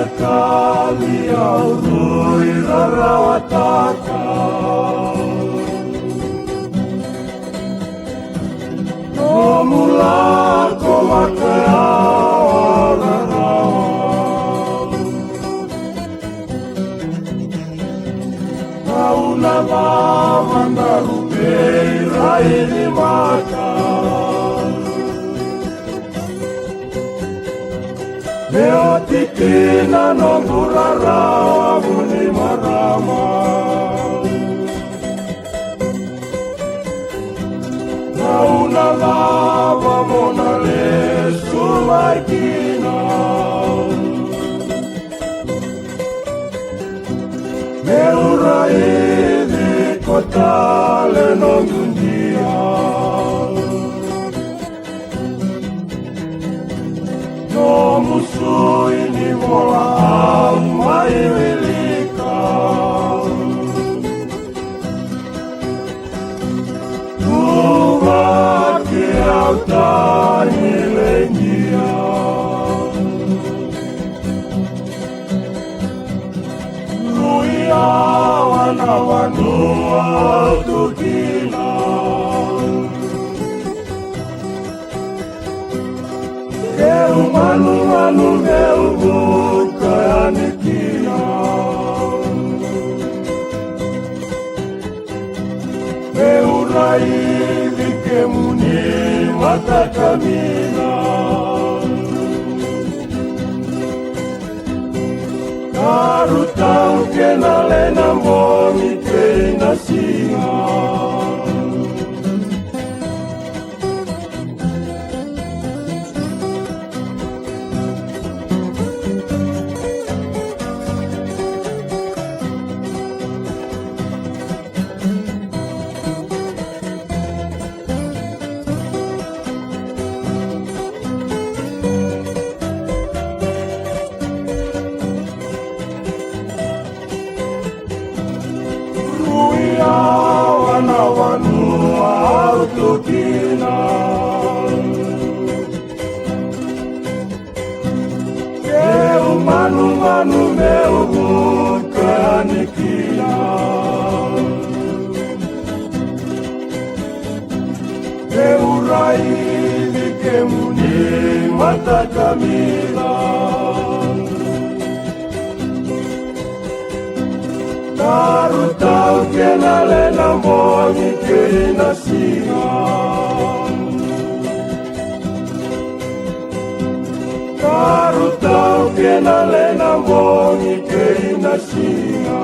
serikali ya urui rarawataka nomulako makaya Nauna mama narupei raini maka Leo tikina nongurara muni marama Nauna mama mona lesu maikina Meuraidi kotale nongundia No musui ni mola mai wilika Tuva ki autani lengia Wana wanua tukina Keu manu manu meu buka anikina Meu raivi ke muni mata kamina Karutau ke na lena momi ke na singa Wana wanua tukina Keu manu manu meu buka anikina Keu raivi ke muni mata kamila Karutau ke na lena moni ke na singa Karutau ke na lena moni ke na singa